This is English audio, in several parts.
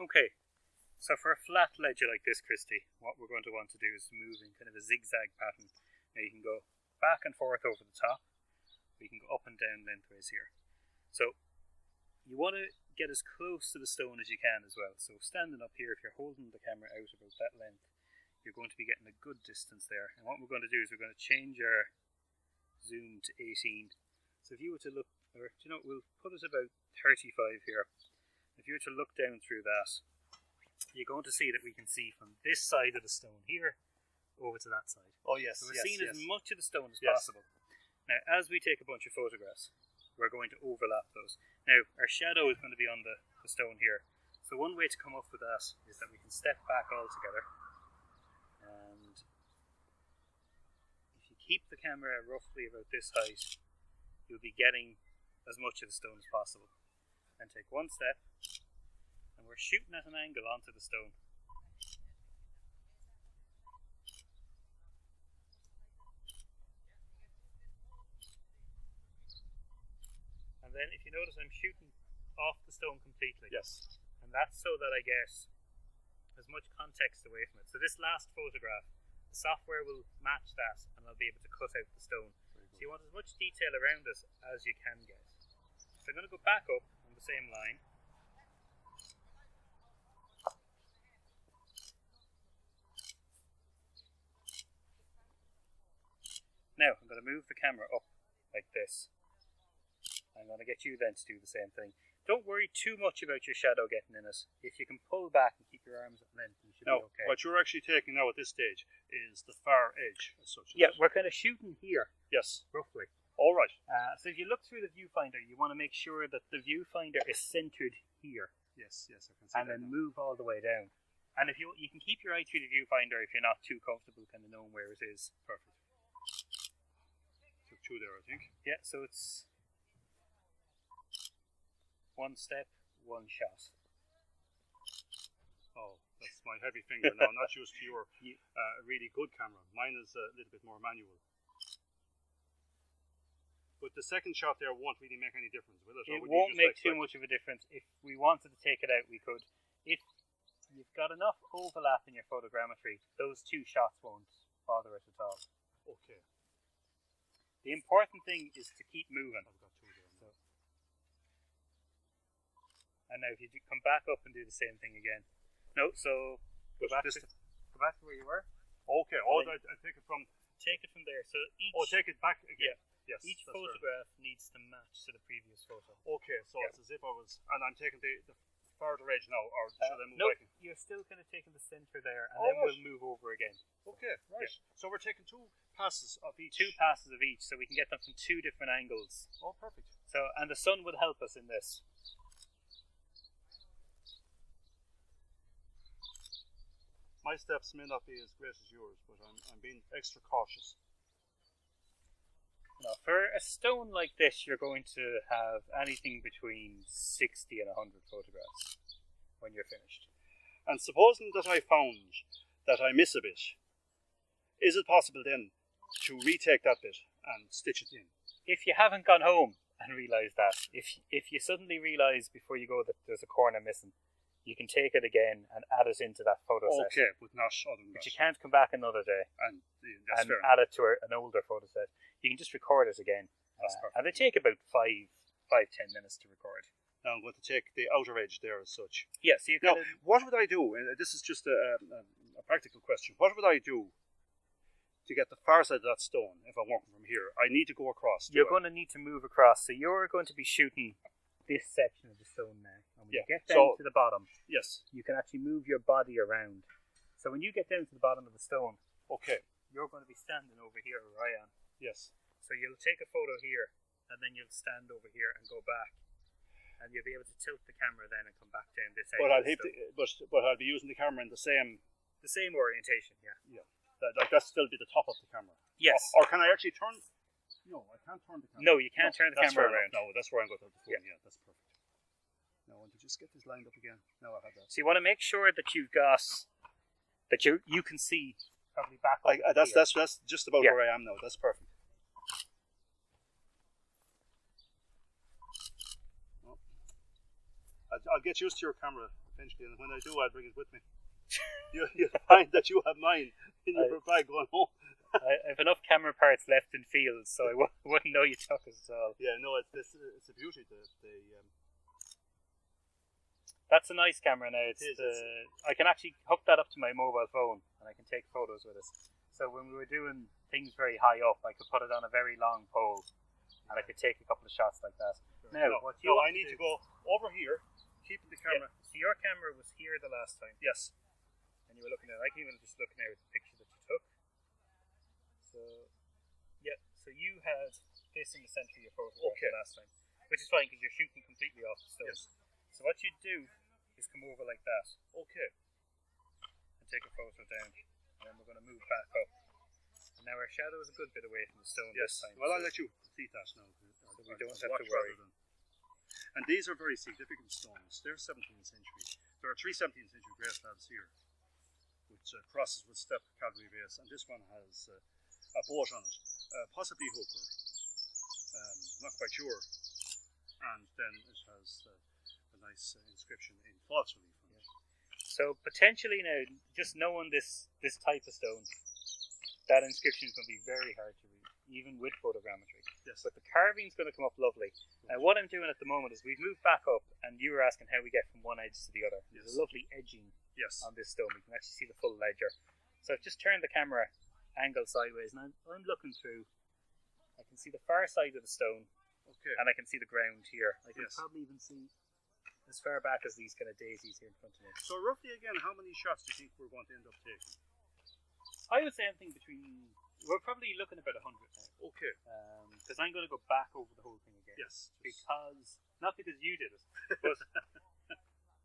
Okay, so for a flat ledger like this, Christy, what we're going to want to do is move in kind of a zigzag pattern. Now you can go back and forth over the top, or you can go up and down lengthways here. So you want to get as close to the stone as you can as well. So standing up here, if you're holding the camera out about that length, you're going to be getting a good distance there. And what we're going to do is we're going to change our zoom to 18. So if you were to look, or we'll put it about 35 here. If you were to look down through that, you're going to see that we can see from this side of the stone here over to that side. Oh yes. So we're seeing as much of the stone as possible. Now, as we take a bunch of photographs, we're going to overlap those. Now, our shadow is going to be on the stone here. So one way to come up with that is that we can step back all together. And if you keep the camera roughly about this height, you'll be getting as much of the stone as possible. And take one step, and we're shooting at an angle onto the stone. And then if you notice, I'm shooting off the stone completely. Yes. And that's so that I get as much context away from it. So this last photograph, the software will match that and I'll be able to cut out the stone. So you want as much detail around it as you can get. So I'm going to go back up on the same line. Now I'm going to move the camera up like this. I'm going to get you then to do the same thing. Don't worry too much about your shadow getting in it. If you can pull back and keep your arms at length, you should be okay. What you're actually taking now at this stage is the far edge as such. Yeah, we're kind of shooting here. Yes. Roughly. All right. So if you look through the viewfinder, you want to make sure that the viewfinder is centered here. Yes, I can see and then move all the way down. And if you can keep your eye through the viewfinder if you're not too comfortable kind of knowing where it is. Perfect. Took two there, I think. Yeah, so it's one step, one shot. Oh, that's my heavy finger now. I'm not used to your really good camera. Mine is a little bit more manual. But the second shot there won't really make any difference, will it? It won't make too much of a difference. If we wanted to take it out, we could. If you've got enough overlap in your photogrammetry, those two shots won't bother us at all. Okay. The important thing is to keep moving. I've got two there. So. And now if you come back up and do the same thing again. No, so go back to where you were. Okay, I take it from... Take it from there. So each... Oh, take it back again. Yeah. Yes. Each photograph needs to match to the previous photo. Okay, so it's as if I was... And I'm taking the farther edge now, or should I move back? No, you're still kind of taking the centre there, and then we'll move over again. Okay, right. Yeah. So we're taking two passes of each. Two passes of each, so we can get them from two different angles. Oh, perfect. So, and the sun will help us in this. My steps may not be as great as yours, but I'm being extra cautious. Now, for a stone like this, you're going to have anything between 60 and 100 photographs when you're finished. And supposing that I found that I miss a bit, is it possible then to retake that bit and stitch it in? If you haven't gone home and realised that, if you suddenly realise before you go that there's a corner missing, you can take it again and add it into that photo set. Okay, but not other than that. But you can't come back another day and add it to an older photo set. You can just record it again. And they take about 5-10 minutes to record. Now I'm going to take the outer edge there as such. Yes. Now, what would I do? This is just a practical question. What would I do to get the far side of that stone if I'm working from here? I need to go across. You're going to need to move across. So you're going to be shooting this section of the stone now. And when you get down to the bottom, yes, you can actually move your body around. So when you get down to the bottom of the stone, okay, you're going to be standing over here where I am. Yes. So you'll take a photo here, and then you'll stand over here and go back, and you'll be able to tilt the camera then and come back down this edge. But I'll be using the camera in the same orientation. Yeah. That's still be the top of the camera. Yes. Or can I actually turn? No, I can't turn the camera. No, you can't turn the camera around. No, that's where I'm going to have the phone. Yeah, that's perfect. Now I want to just get this lined up again. Now I have that. So you want to make sure that you've got you can see probably back. That's just about where I am now. That's perfect. I'll get used to your camera eventually, and when I do, I'll bring it with me. You'll find that you have mine in your bag going home. I have enough camera parts left in fields, so I wouldn't know you took it at all. Yeah, no, it's a beauty. That's a nice camera now. I can actually hook that up to my mobile phone, and I can take photos with it. So when we were doing things very high up, I could put it on a very long pole, and I could take a couple of shots like that. Now, I need to go over here, keeping the camera. Yeah. So your camera was here the last time. Yes. And you were looking at it. I can even just look now at the picture that you took. So, yeah. So you had this in the centre of your photograph the last time, which is fine because you're shooting completely off the stone. Yes. So what you do is come over like that. Okay. And take a photo down. And then we're going to move back up. And now our shadow is a good bit away from the stone this time. Well, I'll let you see that now. So we don't have to worry. And these are very significant stones. They're 17th century. There are 3 17th century grey slabs here, which crosses with Step Calvary base, and this one has a boat on it, possibly hooker, not quite sure. And then it has a nice inscription in false relief. So potentially now, just knowing this type of stone, that inscription is going to be very hard to read, even with photogrammetry. Yes. But the carving's going to come up lovely. Now what I'm doing at the moment is we've moved back up, and you were asking how we get from one edge to the other. Yes. There's a lovely edging on this stone. We can actually see the full ledger. So I've just turned the camera angle sideways, and I'm looking through. I can see the far side of the stone, and I can see the ground here. I can probably even see as far back as these kind of daisies here in front of me. So roughly again, how many shots do you think we're going to end up taking? I would say anything between... We're probably looking about 100 now. Okay. Because I'm going to go back over the whole thing again. Yes. Because... Not because you did it, but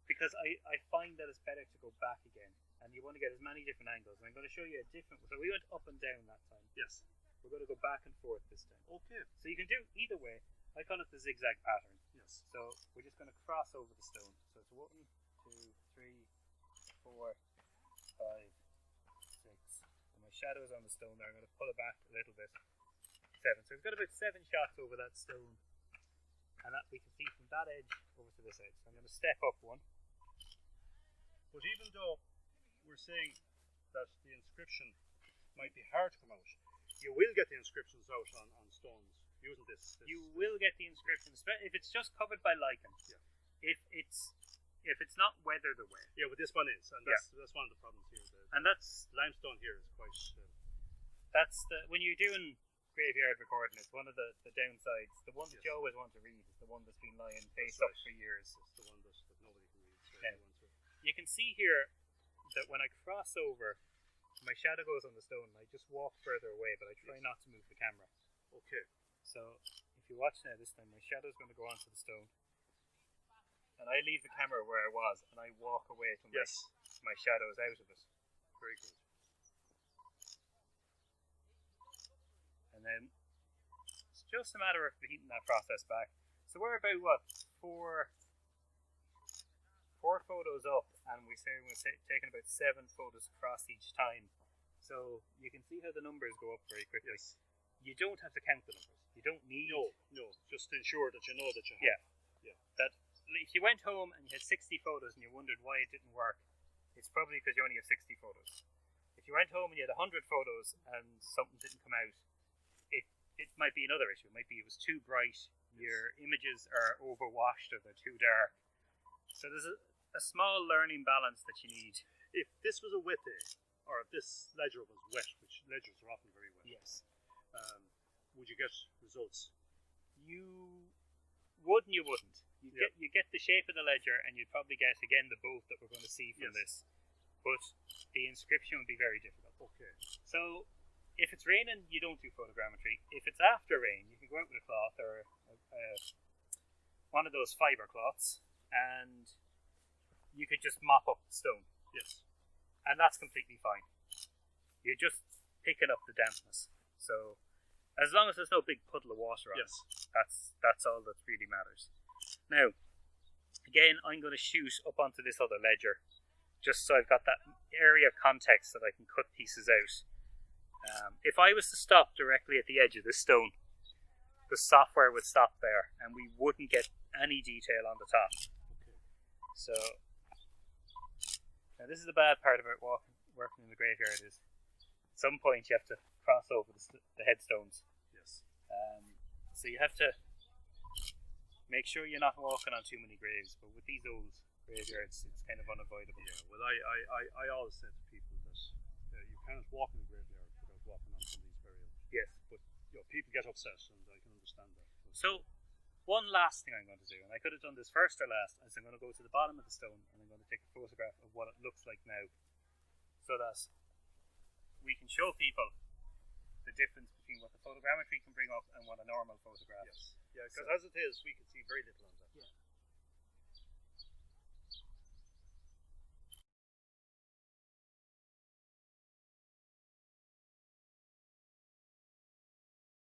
because I find that it's better to go back again. And you want to get as many different angles. And I'm going to show you a different... So we went up and down that time. Yes. We're going to go back and forth this time. Okay. So you can do either way. I call it the zigzag pattern. Yes. So we're just going to cross over the stone. So it's 1, 2, 3, 4, 5, 6. And my shadow is on the stone there. I'm going to pull it back a little bit. 7. So we've got about 7 shots over that stone. And that we can see from that edge over to this edge. So I'm going to step up one. But even though we're saying that the inscription might be hard to come out, you will get the inscriptions out on stones using this. You will get the inscriptions if it's just covered by lichen. Yeah. If it's not weathered away. Yeah, but this one is, and that's one of the problems here. And that's limestone here is quite. That's when you're doing graveyard recording. It's one of the downsides. The one that you always want to read is the one that's been lying face up for years. It's the one that nobody can read. So you can see here that when I cross over, my shadow goes on the stone, and I just walk further away, but I try not to move the camera. Okay. So if you watch now this time, my shadow is going to go onto the stone, and I leave the camera where I was, and I walk away from my shadow is out of it. Very good. And then it's just a matter of repeating that process back. So we're about what 4 photos up, and we say we're taking about 7 photos across each time. So you can see how the numbers go up very quickly. Yes. You don't have to count the numbers. You don't need. No. Just to ensure that you know that you have. Yeah. That if you went home and you had 60 photos and you wondered why it didn't work, it's probably because you only have 60 photos. If you went home and you had 100 photos and something didn't come out, it might be another issue. It might be it was too bright. Your images are overwashed or they're too dark. So there's a small learning balance that you need. If this was a wet day, or if this ledger was wet, which ledgers are often very wet, would you get results? You would and you wouldn't. You get the shape of the ledger, and you'd probably get again the boat that we're going to see from this. But the inscription would be very difficult. Okay. So if it's raining, you don't do photogrammetry. If it's after rain, you can go out with a cloth or one of those fibre cloths, and you could just mop up the stone. Yes. And that's completely fine. You're just picking up the dampness. So as long as there's no big puddle of water on it, that's all that really matters. Now, again, I'm going to shoot up onto this other ledger, just so I've got that area of context that I can cut pieces out. If I was to stop directly at the edge of this stone, the software would stop there, and we wouldn't get any detail on the top. Okay. So And this is the bad part about working in the graveyard is at some point you have to cross over the headstones. Yes. So you have to make sure you're not walking on too many graves. But with these old graveyards, it's kind of unavoidable. Yeah. Well, I always say to people that you can't walk in a graveyard without walking on somebody's burial. Yes. But people get upset, and I can understand that. So, one last thing I'm going to do, and I could have done this first or last, is I'm going to go to the bottom of the stone and I'm going to take a photograph of what it looks like now, so that we can show people the difference between what the photogrammetry can bring up and what a normal photograph. Yes. Yeah, because as it is, we can see very little on that. Yeah.